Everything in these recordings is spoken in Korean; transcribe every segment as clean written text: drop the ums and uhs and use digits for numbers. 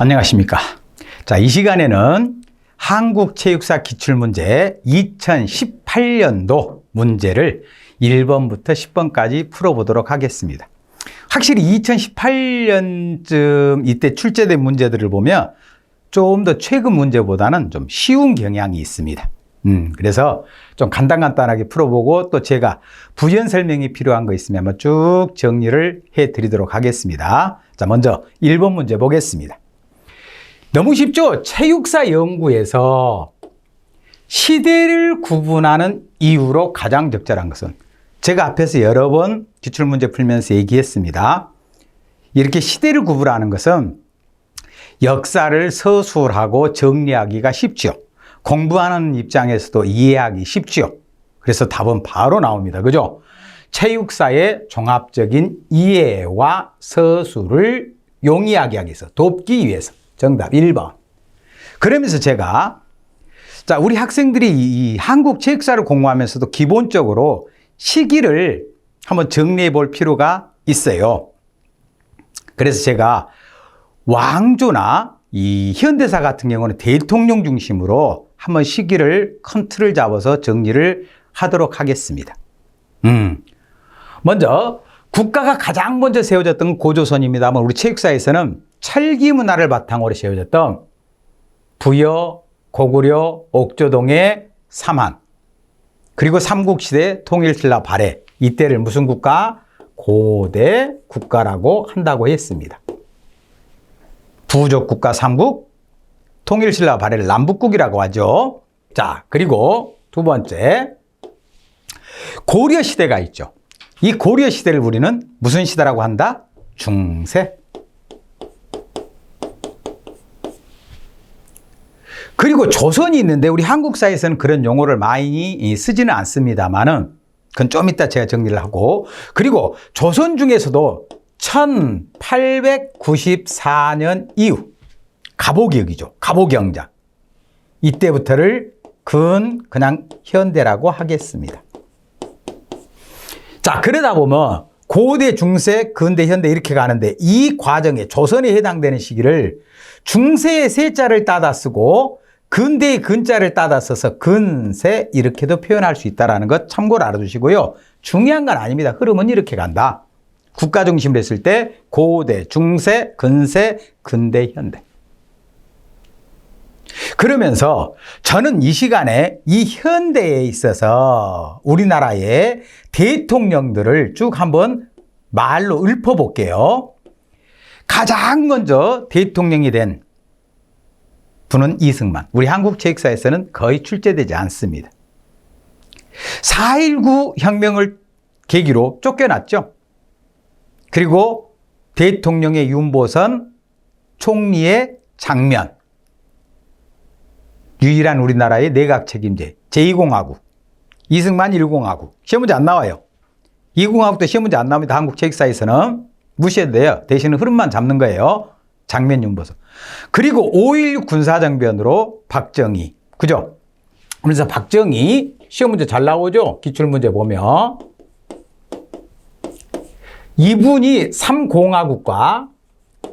안녕하십니까. 자, 이 시간에는 한국체육사 기출문제 2018년도 문제를 1번부터 10번까지 풀어보도록 하겠습니다. 확실히 2018년쯤 이때 출제된 문제들을 보면 좀 더 최근 문제보다는 좀 쉬운 경향이 있습니다. 그래서 좀 간단하게 풀어보고 또 제가 부연 설명이 필요한 거 있으면 한번 쭉 정리를 해 드리도록 하겠습니다. 자, 먼저 1번 문제 보겠습니다. 너무 쉽죠? 체육사 연구에서 시대를 구분하는 이유로 가장 적절한 것은, 제가 앞에서 여러 번 기출문제 풀면서 얘기했습니다. 이렇게 시대를 구분하는 것은 역사를 서술하고 정리하기가 쉽죠. 공부하는 입장에서도 이해하기 쉽죠. 그래서 답은 바로 나옵니다. 그죠? 체육사의 종합적인 이해와 서술을 용이하게 하기 위해서, 돕기 위해서. 정답 1번. 그러면서 제가, 자, 우리 학생들이 이 한국 체육사를 공부하면서도 기본적으로 시기를 한번 정리해 볼 필요가 있어요. 그래서 제가 왕조나 이 현대사 같은 경우는 대통령 중심으로 한번 시기를 큰 틀을 잡아서 정리를 하도록 하겠습니다. 먼저 국가가 가장 먼저 세워졌던 고조선입니다만, 우리 체육사에서는 철기 문화를 바탕으로 세워졌던 부여, 고구려, 옥조동의 삼한, 그리고 삼국시대 통일신라 발해, 이때를 무슨 국가? 고대 국가라고 한다고 했습니다. 부족국가 삼국, 통일신라 발해를 남북국이라고 하죠. 자, 그리고 두 번째, 고려시대가 있죠. 이 고려시대를 우리는 무슨 시대라고 한다? 중세. 그리고 조선이 있는데 우리 한국사에서는 그런 용어를 많이 쓰지는 않습니다만은, 그건 좀 이따 제가 정리를 하고, 그리고 조선 중에서도 1894년 이후 갑오기역이죠. 갑오경자. 이때부터를 그냥 현대라고 하겠습니다. 자, 그러다 보면 고대, 중세, 근대, 현대 이렇게 가는데, 이 과정에 조선에 해당되는 시기를 중세의 세자를 따다 쓰고 근대의 근자를 따다 써서 근세 이렇게도 표현할 수 있다는 것 참고로 알아두시고요. 중요한 건 아닙니다. 흐름은 이렇게 간다. 국가 중심으로 했을 때 고대, 중세, 근세, 근대, 현대. 그러면서 저는 이 시간에 이 현대에 있어서 우리나라의 대통령들을 쭉 한번 말로 읊어볼게요. 가장 먼저 대통령이 된 분은 이승만. 우리 한국 체육사에서는 거의 출제되지 않습니다. 4.19 혁명을 계기로 쫓겨났죠. 그리고 대통령의 윤보선, 총리의 장면, 유일한 우리나라의 내각 책임제, 제2공화국, 이승만 1공화국. 시험 문제 안 나와요. 2공화국도 시험 문제 안 나옵니다. 한국 체육사에서는 무시해도 돼요. 대신에 흐름만 잡는 거예요. 장면 윤보선. 그리고 5.16 군사정변으로 박정희. 그죠? 그래서 박정희 시험 문제 잘 나오죠? 기출문제 보면. 이분이 3공화국과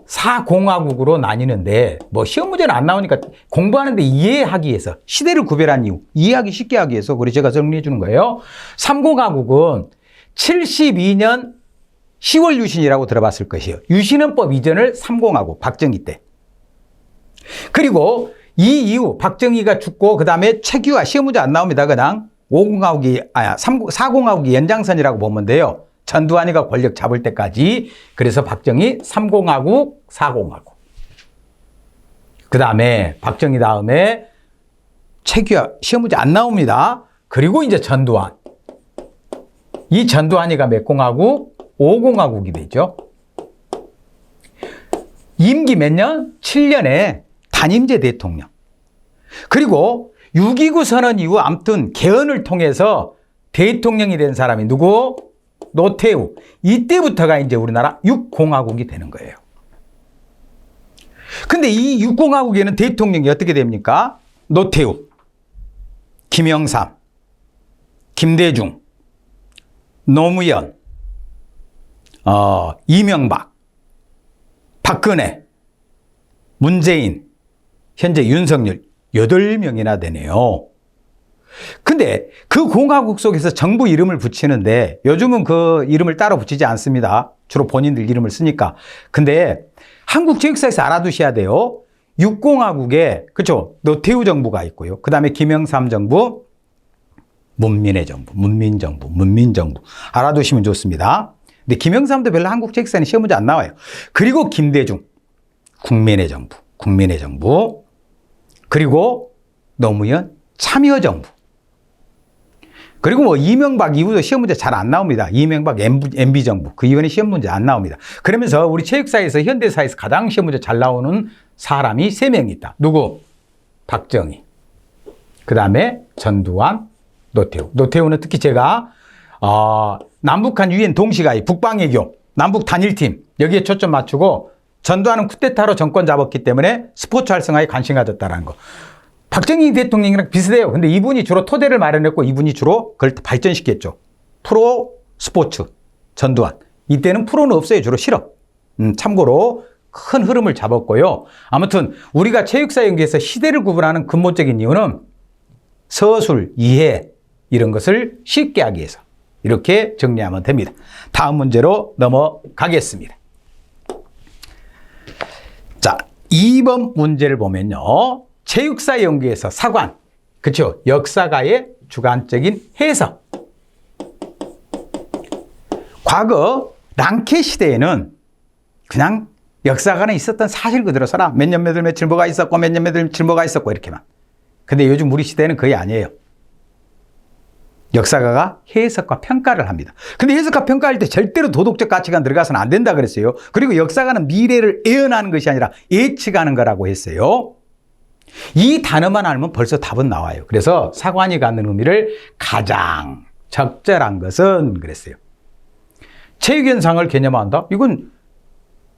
4공화국으로 나뉘는데, 뭐 시험 문제는 안 나오니까 공부하는데 이해하기 위해서, 시대를 구별한 이유, 이해하기 쉽게 하기 위해서 그래서 제가 정리해 주는 거예요. 3공화국은 72년 10월 유신이라고 들어봤을 것이에요. 유신헌법 이전을 3공화국, 박정희 때. 그리고 이 이후 박정희가 죽고 그 다음에 최규하, 시험 문제 안 나옵니다. 그냥 4공화국이 연장선이라고 보면 돼요. 전두환이가 권력 잡을 때까지. 그래서 박정희 3공화국, 4공화국. 그 다음에 박정희 다음에 최규하, 시험 문제 안 나옵니다. 그리고 이제 전두환. 이 전두환이가 몇 공화국? 5공화국이 되죠. 임기 몇 년? 7년에 단임제 대통령. 그리고 6.29 선언 이후 아무튼 개헌을 통해서 대통령이 된 사람이 누구? 노태우. 이때부터가 이제 우리나라 6공화국이 되는 거예요. 근데 이 6공화국에는 대통령이 어떻게 됩니까? 노태우, 김영삼, 김대중, 노무현, 이명박, 박근혜, 문재인, 현재 윤석열 8명이나 되네요. 근데 그 공화국 속에서 정부 이름을 붙이는데 요즘은 그 이름을 따로 붙이지 않습니다. 주로 본인들 이름을 쓰니까. 근데 한국 체육사에서 알아두셔야 돼요. 6공화국에, 그렇죠? 노태우 정부가 있고요. 그 다음에 김영삼 정부, 문민의 정부, 문민정부. 알아두시면 좋습니다. 근데 김영삼도 별로 한국 체육사는 시험 문제 안 나와요. 그리고 김대중, 국민의 정부. 그리고 노무현, 참여정부. 그리고 뭐 이명박 이후도 시험 문제 잘 안 나옵니다. 이명박 MB정부. 그 이후에는 시험 문제 안 나옵니다. 그러면서 우리 체육사에서 현대사에서 가장 시험 문제 잘 나오는 사람이 3명 있다. 누구? 박정희. 그 다음에 전두환, 노태우. 노태우는 특히 제가 남북한 유엔 동시가입, 북방외교, 남북 단일팀 여기에 초점 맞추고 전두환은 쿠데타로 정권 잡았기 때문에 스포츠 활성화에 관심 가졌다는 거. 박정희 대통령이랑 비슷해요. 근데 이분이 주로 토대를 마련했고 이분이 주로 그걸 발전시켰죠. 프로 스포츠, 전두환. 이때는 프로는 없어요. 주로 실업. 참고로 큰 흐름을 잡았고요. 아무튼 우리가 체육사 연계에서 시대를 구분하는 근본적인 이유는 서술, 이해 이런 것을 쉽게 하기 위해서 이렇게 정리하면 됩니다. 다음 문제로 넘어가겠습니다. 자, 2번 문제를 보면요. 체육사 연구에서 사관, 그렇죠? 역사가의 주관적인 해석. 과거 랑케 시대에는 그냥 역사관에 있었던 사실 그대로 써라. 몇 년 몇 월 며칠 뭐가 있었고 몇 년 몇 월 며칠 뭐가 있었고 이렇게만. 근데 요즘 우리 시대는 거의 아니에요. 역사가가 해석과 평가를 합니다. 근데 해석과 평가할 때 절대로 도덕적 가치가 들어가서는 안 된다 그랬어요. 그리고 역사가는 미래를 예언하는 것이 아니라 예측하는 거라고 했어요. 이 단어만 알면 벌써 답은 나와요. 그래서 사관이 갖는 의미를 가장 적절한 것은 그랬어요. 체육현상을 개념한다? 이건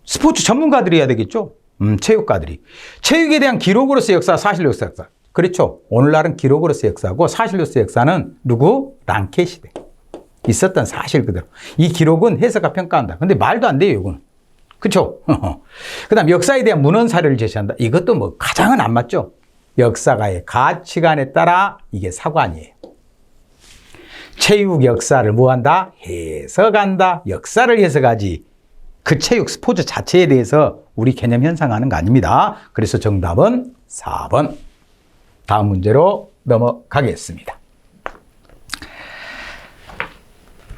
스포츠 전문가들이 해야 되겠죠? 체육가들이. 체육에 대한 기록으로서의 역사, 사실로서의 역사. 그렇죠. 오늘날은 기록으로서의 역사고 사실로서의 역사는 누구? 랑케 시대. 있었던 사실 그대로. 이 기록은 해석과 평가한다. 근데 말도 안 돼요, 이거는. 그렇죠? 그 다음 역사에 대한 문헌 사료를 제시한다. 이것도 뭐 가장은 안 맞죠. 역사가의 가치관에 따라 이게 사관이에요. 체육 역사를 뭐한다? 해석한다. 역사를 해석하지. 그 체육 스포츠 자체에 대해서 우리 개념 현상하는 거 아닙니다. 그래서 정답은 4번. 다음 문제로 넘어가겠습니다.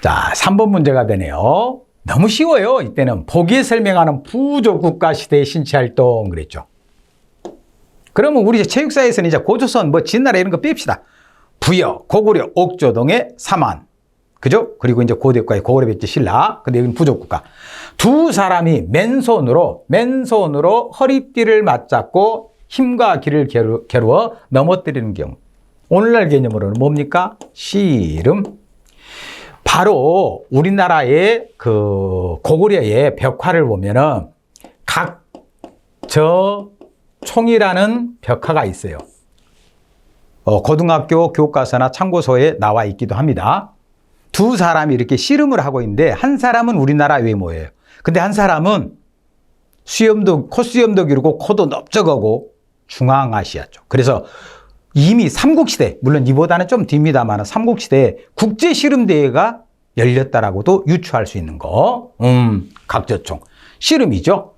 자, 3번 문제가 되네요. 너무 쉬워요. 이때는 보기에 설명하는 부족국가 시대의 신체활동 그랬죠. 그러면 우리 체육사에서는 이제 고조선 뭐 진나라 이런 거 뺍시다. 부여, 고구려, 옥조동의 삼한. 그죠? 그리고 이제 고대국가의 고구려, 백제, 신라. 근데 여기는 부족국가. 두 사람이 맨손으로 허리띠를 맞잡고 힘과 기를 겨루어 넘어뜨리는 경우. 오늘날 개념으로는 뭡니까? 씨름. 바로 우리나라의 그 고구려의 벽화를 보면은 각저총이라는 벽화가 있어요. 고등학교 교과서나 참고서에 나와 있기도 합니다. 두 사람이 이렇게 씨름을 하고 있는데 한 사람은 우리나라 외모예요. 근데 한 사람은 콧수염도 기르고 코도 넓적하고 중앙아시아 쪽. 그래서 이미 삼국시대, 물론 이보다는 좀 뒤입니다만 삼국시대에 국제씨름대회가 열렸다라고도 유추할 수 있는 거. 각저총. 씨름이죠.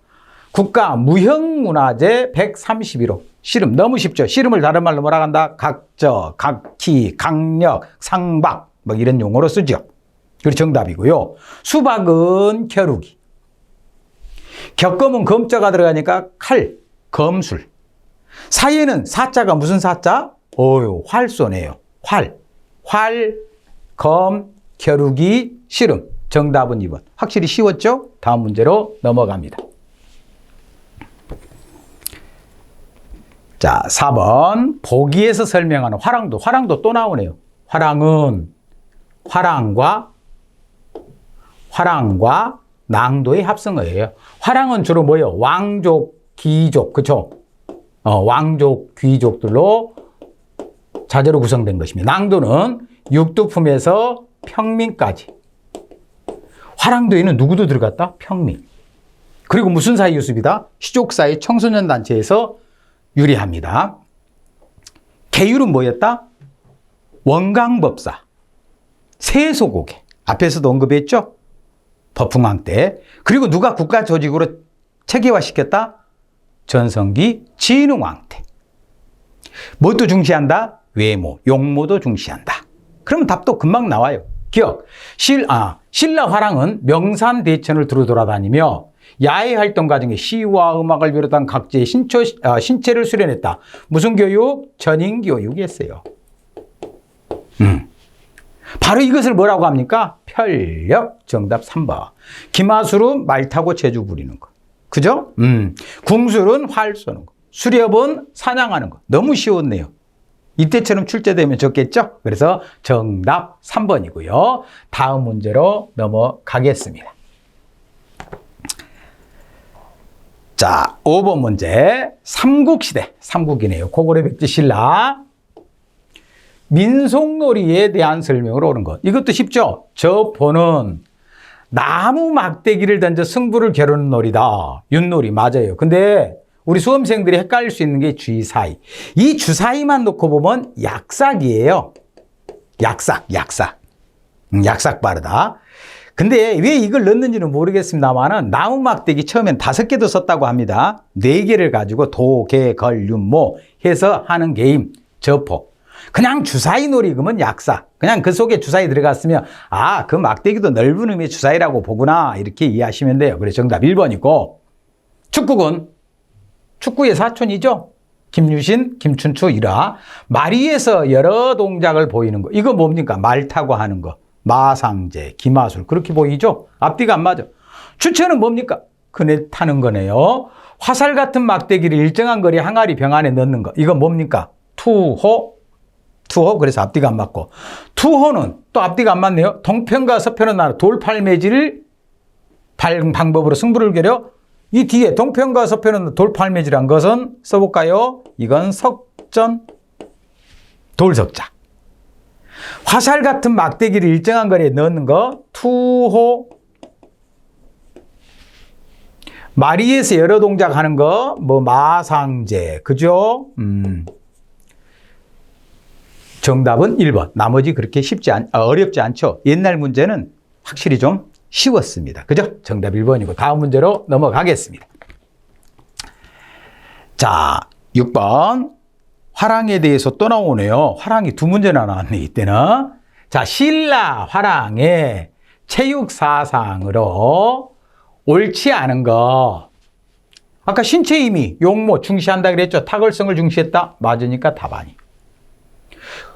국가 무형문화재 131호. 씨름. 너무 쉽죠. 씨름을 다른 말로 뭐라 한다? 각저, 각기, 강력, 상박. 뭐 이런 용어로 쓰죠. 그리고 정답이고요. 수박은 겨루기. 격검은 검자가 들어가니까 칼, 검술. 사예는 사자가 무슨 사자? 활쏘네요. 활, 검, 겨루기, 씨름. 정답은 2번. 확실히 쉬웠죠? 다음 문제로 넘어갑니다. 자, 4번. 보기에서 설명하는 화랑도 또 나오네요. 화랑은 화랑과 낭도의 합성어예요. 화랑은 주로 뭐예요? 왕족, 귀족, 그쵸? 왕족, 귀족들로 자재로 구성된 것입니다. 낭도는 육두품에서 평민까지. 화랑도에는 누구도 들어갔다? 평민. 그리고 무슨 사회 유습이다? 시족사회 청소년 단체에서 유리합니다. 계율은 뭐였다? 원강법사, 세소고개. 앞에서도 언급했죠? 법흥왕 때. 그리고 누가 국가 조직으로 체계화시켰다? 전성기 진흥왕 때. 뭣도 중시한다? 외모, 용모도 중시한다. 그러면 답도 금방 나와요. 기억. 신라 화랑은 명산 대천을 두루 돌아다니며 야외 활동 과정에 시와 음악을 비롯한 각지의 신체를 수련했다. 무슨 교육? 전인 교육이었어요. 바로 이것을 뭐라고 합니까? 편력. 정답 3번. 기마술은 말 타고 제주 부리는 거. 그죠? 궁술은 활 쏘는 거. 수렵은 사냥하는 거. 너무 쉬웠네요. 이때처럼 출제되면 좋겠죠? 그래서 정답 3번이고요. 다음 문제로 넘어가겠습니다. 자, 5번 문제. 삼국시대. 삼국이네요. 고구려 백제 신라. 민속놀이에 대한 설명을 옳은 것. 이것도 쉽죠? 저 보는 나무 막대기를 던져 승부를 겨루는 놀이다. 윷놀이 맞아요. 근데 우리 수험생들이 헷갈릴 수 있는 게 주사위. 이 주사위만 놓고 보면 약삭이에요. 약삭. 약삭 빠르다. 근데 왜 이걸 넣는지는 모르겠습니다만은 나무 막대기 처음엔 5개도 썼다고 합니다. 4개를 가지고 도, 개, 걸, 윷, 모 해서 하는 게임. 저포. 그냥 주사위 놀이 그러면 약삭. 그냥 그 속에 주사위 들어갔으면 그 막대기도 넓은 의미의 주사위라고 보구나. 이렇게 이해하시면 돼요. 그래서 정답 1번이고. 축구군. 축구의 사촌이죠. 김유신, 김춘추, 일화. 말 위에서 여러 동작을 보이는 거. 이거 뭡니까? 말 타고 하는 거. 마상제, 기마술. 그렇게 보이죠? 앞뒤가 안 맞아. 추천은 뭡니까? 그네 타는 거네요. 화살 같은 막대기를 일정한 거리 항아리 병 안에 넣는 거. 이거 뭡니까? 투호. 그래서 앞뒤가 안 맞고. 투호는 또 앞뒤가 안 맞네요. 동편과 서편은 나라 돌팔매질을 방법으로 승부를 겨려. 이 뒤에 동편과 서편은 돌팔매질한 것은 써볼까요? 이건 석전, 돌석자. 화살 같은 막대기를 일정한 거리에 넣는 거, 투호. 말 위에서 여러 동작 하는 거, 마상제. 그죠? 정답은 1번. 나머지 그렇게 어렵지 않죠? 옛날 문제는 확실히 좀 쉬웠습니다. 그죠? 정답 1번이고 다음 문제로 넘어가겠습니다. 자, 6번. 화랑에 대해서 또 나오네요. 화랑이 2문제나 나왔네, 이때는. 자, 신라 화랑의 체육 사상으로 옳지 않은 거. 아까 신체 힘이 용모 중시한다 그랬죠? 탁월성을 중시했다? 맞으니까 답 아니.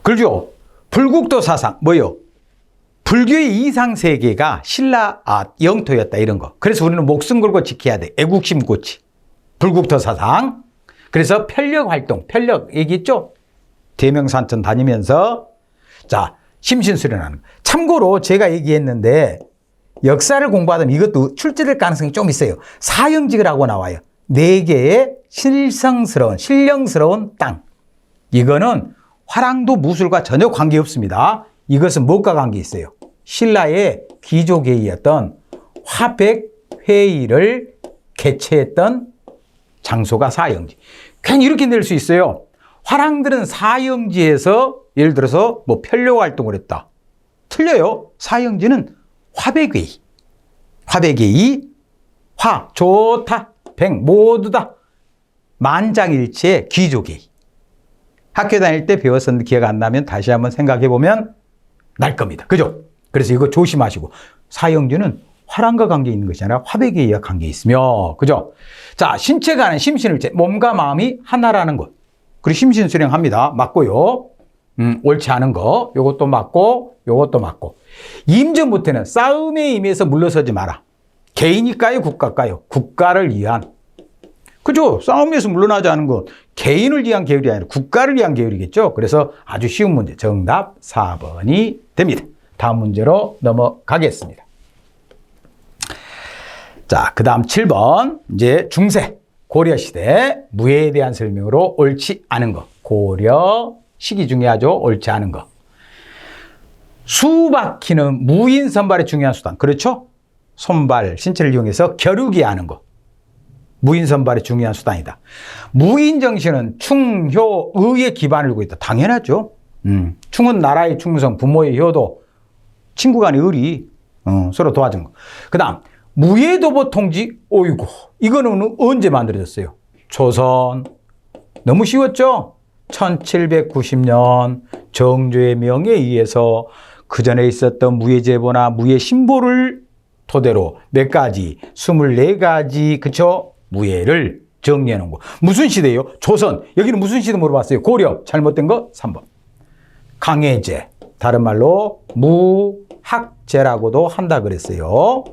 그렇죠? 불국토 사상, 뭐요? 불교의 이상세계가 신라 영토였다, 이런 거. 그래서 우리는 목숨 걸고 지켜야 돼. 애국심 고치. 불국토 사상. 그래서 편력 활동, 편력 얘기했죠? 대명산천 다니면서 자, 심신수련하는 거. 참고로 제가 얘기했는데 역사를 공부하면 이것도 출제될 가능성이 좀 있어요. 사형직이라고 나와요. 4개의 신령스러운 땅. 이거는 화랑도 무술과 전혀 관계없습니다. 이것은 무엇과 관계 있어요? 신라의 귀족회의였던 화백회의를 개최했던 장소가 사형지. 괜히 이렇게 낼 수 있어요. 화랑들은 사형지에서 예를 들어서 편력 활동을 했다. 틀려요. 사형지는 화백회의. 화백회의, 좋다, 백, 모두 다 만장일치의 귀족회의. 학교 다닐 때 배웠었는데 기억 안 나면 다시 한번 생각해 보면 날 겁니다. 그죠? 그래서 이거 조심하시고. 사형지는 화랑과 관계 있는 것이 아니라 화백회의와 관계 있으며, 그죠? 자, 신체가 하는 심신을체, 몸과 마음이 하나라는 것. 그리고 심신 수령합니다. 맞고요. 옳지 않은 거. 요것도 맞고, 요것도 맞고. 임전부터는 싸움에 임해서 물러서지 마라. 개인일까요? 국가일까요? 국가를 위한. 그죠? 싸움에서 물러나지 않은 건 개인을 위한 계율이 아니라 국가를 위한 계율이겠죠? 그래서 아주 쉬운 문제. 정답 4번이 됩니다. 다음 문제로 넘어가겠습니다. 자, 그 다음 7번. 이제 중세, 고려시대, 무예에 대한 설명으로 옳지 않은 거. 고려 시기 중요하죠? 옳지 않은 거. 수바퀴는 무인 선발의 중요한 수단. 그렇죠? 손발, 신체를 이용해서 겨루기 하는 거. 무인 선발의 중요한 수단이다. 무인 정신은 충효의의 기반을 두고 있다. 당연하죠. 충은 나라의 충성, 부모의 효도, 친구 간의 의리, 서로 도와준 거. 그 다음, 무예도보 통지, 어이구, 이거는 언제 만들어졌어요? 조선. 너무 쉬웠죠? 1790년 정조의 명에 의해서 그 전에 있었던 무예제보나 무예신보를 토대로 몇 가지, 24가지, 그쵸? 무예를 정리해 놓은 거. 무슨 시대예요? 조선. 여기는 무슨 시대 물어봤어요? 고려. 잘못된 거 3번. 강해제. 다른 말로 무학제라고도 한다 그랬어요.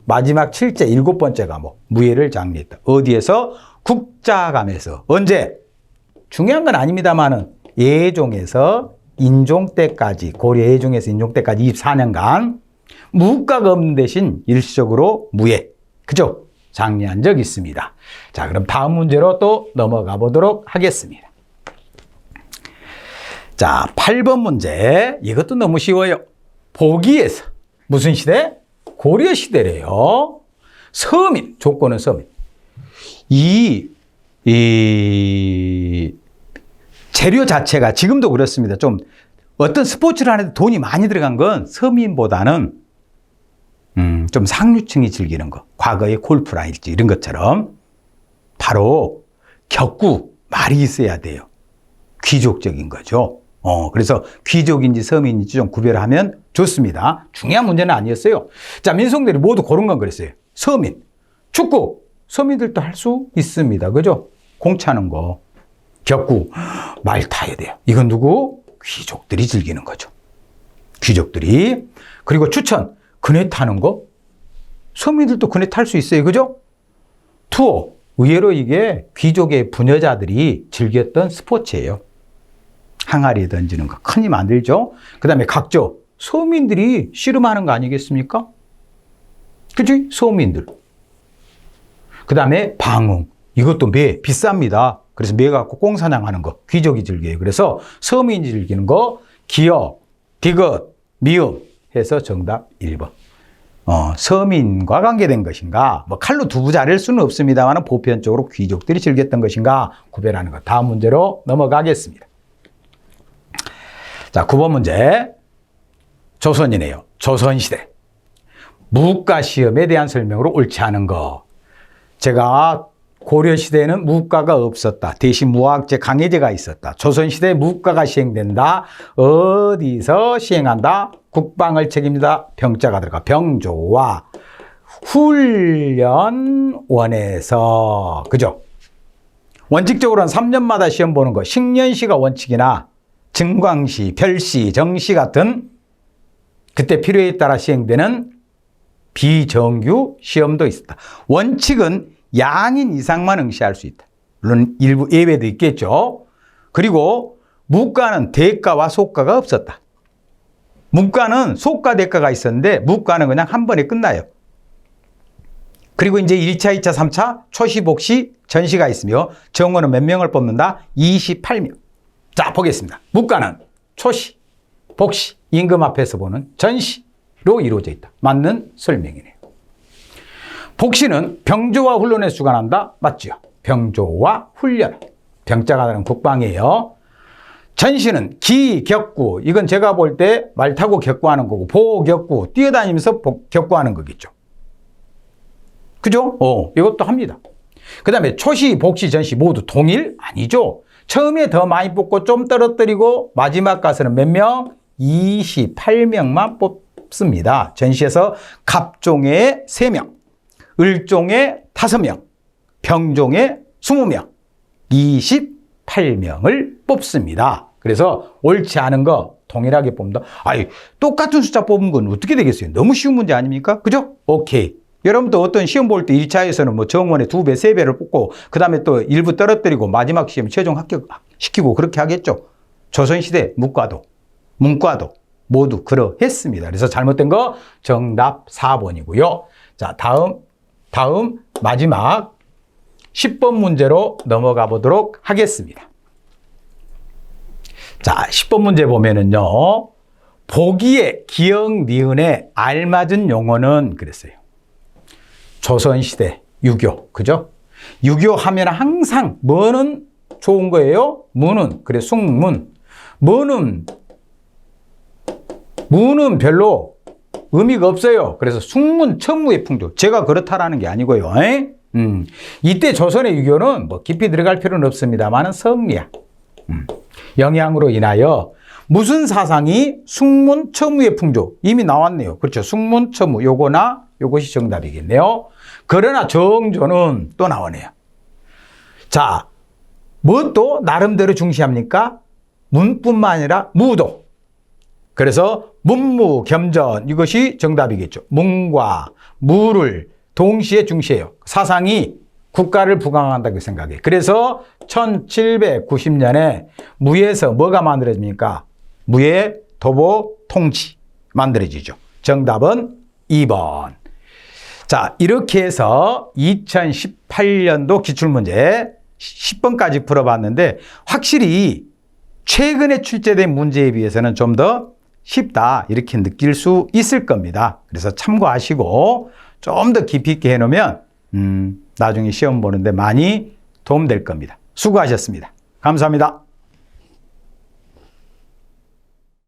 마지막 7제 7번째 과목 무예를 장려했다. 어디에서? 국자감에서. 언제? 중요한 건 아닙니다만은 예종에서 인종 때까지, 고려 예종에서 인종 때까지 24년간 무가가 없는 대신 일시적으로 무예, 그죠? 장려한 적이 있습니다. 자, 그럼 다음 문제로 또 넘어가 보도록 하겠습니다. 자, 8번 문제. 이것도 너무 쉬워요. 보기에서 무슨 시대? 고려 시대래요. 서민, 조건은 서민. 이 재료 자체가 지금도 그렇습니다. 좀 어떤 스포츠를 하는데 돈이 많이 들어간 건 서민보다는 좀 상류층이 즐기는 거. 과거의 골프라일지 이런 것처럼 바로 격구, 말이 있어야 돼요. 귀족적인 거죠. 그래서 귀족인지 서민인지 좀 구별하면 좋습니다. 중요한 문제는 아니었어요. 자, 민속들이 모두 고른 건 그랬어요. 서민, 축구, 서민들도 할 수 있습니다. 그죠? 공 차는 거, 격구, 말 타야 돼요. 이건 누구? 귀족들이 즐기는 거죠. 귀족들이. 그리고 추천, 그네 타는 거, 서민들도 그네 탈 수 있어요. 그죠? 투어, 의외로 이게 귀족의 부녀자들이 즐겼던 스포츠예요. 항아리 던지는 거 큰 힘 안 들죠? 그 다음에 각조, 서민들이 씨름하는 거 아니겠습니까? 그치? 서민들. 그 다음에 방응, 이것도 매 비쌉니다. 그래서 매 갖고 꽁사냥하는 거 귀족이 즐겨요. 그래서 서민이 즐기는 거 기역, 디귿, 미음 해서 정답 1번. 서민과 관계된 것인가, 뭐 칼로 두부 자를 수는 없습니다만 보편적으로 귀족들이 즐겼던 것인가 구별하는 것. 다음 문제로 넘어가겠습니다. 자, 9번 문제. 조선이네요. 조선시대. 무과시험에 대한 설명으로 옳지 않은 거. 제가 고려시대에는 무과가 없었다. 대신 무학제, 강해제가 있었다. 조선시대에 무과가 시행된다. 어디서 시행한다? 국방을 책임진다. 병자가 들어가. 병조와 훈련원에서. 그죠? 원칙적으로는 3년마다 시험 보는 거. 식년시가 원칙이나 증광시, 별시, 정시 같은 그때 필요에 따라 시행되는 비정규 시험도 있었다. 원칙은 양인 이상만 응시할 수 있다. 물론 일부 예외도 있겠죠. 그리고 무과는 대과와 소과가 없었다. 문과는 소과, 대과가 있었는데 무과는 그냥 한 번에 끝나요. 그리고 이제 1차, 2차, 3차 초시, 복시, 전시가 있으며 정원은 몇 명을 뽑는다? 28명. 자, 보겠습니다. 무과는 초시, 복시, 임금 앞에서 보는 전시로 이루어져 있다. 맞는 설명이네요. 복시는 병조와 훈련에서 주관한다. 맞죠? 병조와 훈련. 병자가 다른 국방이에요. 전시는 기, 격구. 이건 제가 볼 때 말 타고 격구하는 거고, 보, 격구. 뛰어다니면서 격구하는 거겠죠. 그죠? 이것도 합니다. 그 다음에 초시, 복시, 전시 모두 동일? 아니죠. 처음에 더 많이 뽑고 좀 떨어뜨리고 마지막 가서는 몇 명? 28명만 뽑습니다. 전시에서 갑종에 3명, 을종에 5명, 병종에 20명, 28명을 뽑습니다. 그래서 옳지 않은 거 동일하게 뽑는다. 아이, 똑같은 숫자 뽑은 건 어떻게 되겠어요? 너무 쉬운 문제 아닙니까? 그죠? 오케이. 여러분도 어떤 시험 볼 때 1차에서는 뭐 정원에 2배, 3배를 뽑고 그 다음에 또 일부 떨어뜨리고 마지막 시험 최종 합격시키고 그렇게 하겠죠. 조선시대 무과도 문과도 모두 그러했습니다. 그래서 잘못된 거 정답 4번이고요. 자, 다음 마지막 10번 문제로 넘어가 보도록 하겠습니다. 자, 10번 문제 보면은요. 보기에 기역, 니은에 알맞은 용어는 그랬어요. 조선시대 유교, 그죠? 유교하면 항상 뭐는 좋은 거예요? 무는. 그래, 숙문. 무는 별로 의미가 없어요. 그래서 숙문천무의 풍조. 제가 그렇다라는 게 아니고요. 이때 조선의 유교는 뭐 깊이 들어갈 필요는 없습니다만은 성리학 영향으로 인하여 무슨 사상이 숙문천무의 풍조. 이미 나왔네요. 그렇죠. 숙문천무. 요거나 요것이 정답이겠네요. 그러나 정조는 또 나오네요. 자, 뭐 또 나름대로 중시합니까? 문뿐만 아니라 무도. 그래서 문무 겸전 이것이 정답이겠죠. 문과 무를 동시에 중시해요. 사상이 국가를 부강한다고 생각해요. 그래서 1790년에 무에서 뭐가 만들어집니까? 무의 도보 통치 만들어지죠. 정답은 2번. 자, 이렇게 해서 2018년도 기출문제 10번까지 풀어봤는데 확실히 최근에 출제된 문제에 비해서는 좀 더 쉽다 이렇게 느낄 수 있을 겁니다. 그래서 참고하시고 좀 더 깊이 있게 해놓으면 나중에 시험 보는데 많이 도움될 겁니다. 수고하셨습니다. 감사합니다.